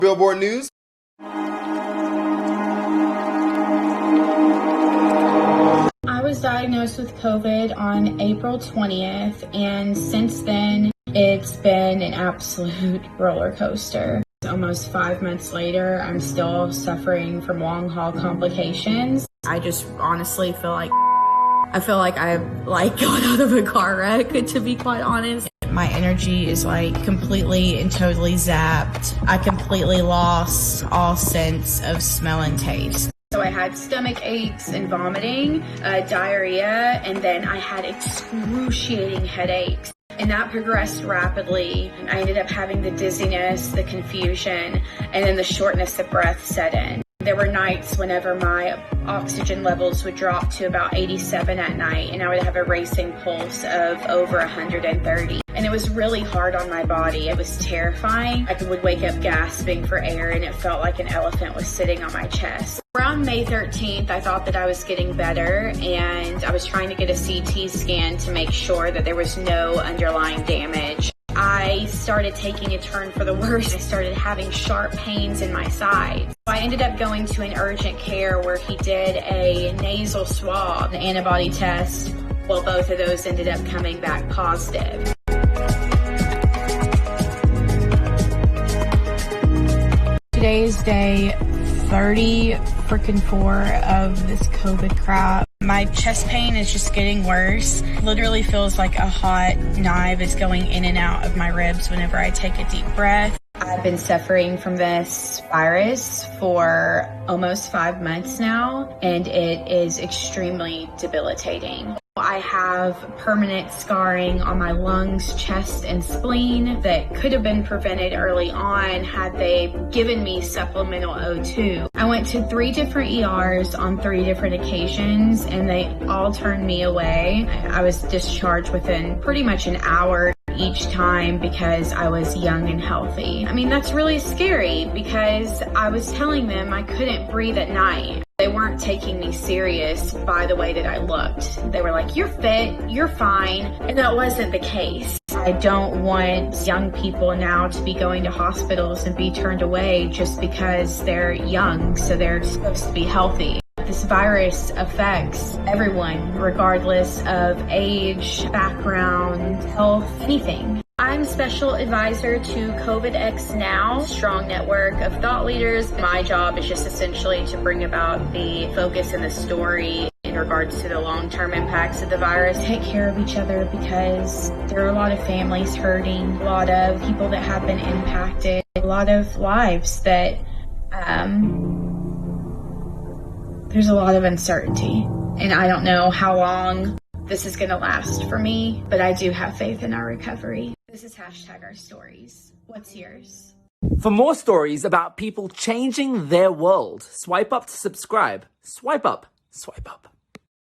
Billboard News. I was diagnosed with COVID on April 20th, and since then, it's been an absolute roller coaster. Almost 5 months later, I'm still suffering from long-haul complications. I just honestly feel like I've got out of a car wreck, to be quite honest. My energy is completely and totally zapped. I completely lost all sense of smell and taste. So I had stomach aches and vomiting, diarrhea, and then I had excruciating headaches. And that progressed rapidly. I ended up having the dizziness, the confusion, and then the shortness of breath set in. There were nights whenever my oxygen levels would drop to about 87 at night, and I would have a racing pulse of over 130. And it was really hard on my body. It was terrifying. I would wake up gasping for air, and it felt like an elephant was sitting on my chest. Around May 13th, I thought that I was getting better, and I was trying to get a CT scan to make sure that there was no underlying damage. I started taking a turn for the worse. I started having sharp pains in my side. I ended up going to an urgent care where he did a nasal swab, an antibody test. Well, both of those ended up coming back positive. Today is day 34 of this COVID crap. My chest pain is just getting worse. Literally feels like a hot knife is going in and out of my ribs whenever I take a deep breath. I've been suffering from this virus for almost 5 months now, and it is extremely debilitating. I have permanent scarring on my lungs, chest, and spleen that could have been prevented early on had they given me supplemental O2. I went to 3 different ERs on 3 different occasions, and they all turned me away. I was discharged within pretty much an hour each time because I was young and healthy. I mean, that's really scary because I was telling them I couldn't breathe at night. They weren't taking me serious by the way that I looked. They were like, "You're fit, you're fine," and that wasn't the case. I don't want young people now to be going to hospitals and be turned away just because they're young, so they're supposed to be healthy. This virus affects everyone, regardless of age, background, health, anything. I'm special advisor to COVID X Now, strong network of thought leaders. My job is just essentially to bring about the focus in the story in regards to the long-term impacts of the virus. Take care of each other because there are a lot of families hurting, a lot of people that have been impacted, a lot of lives that there's a lot of uncertainty, and I don't know how long this is going to last for me, but I do have faith in our recovery. This is #OurStories. What's yours? For more stories about people changing their world, swipe up to subscribe. Swipe up. Swipe up.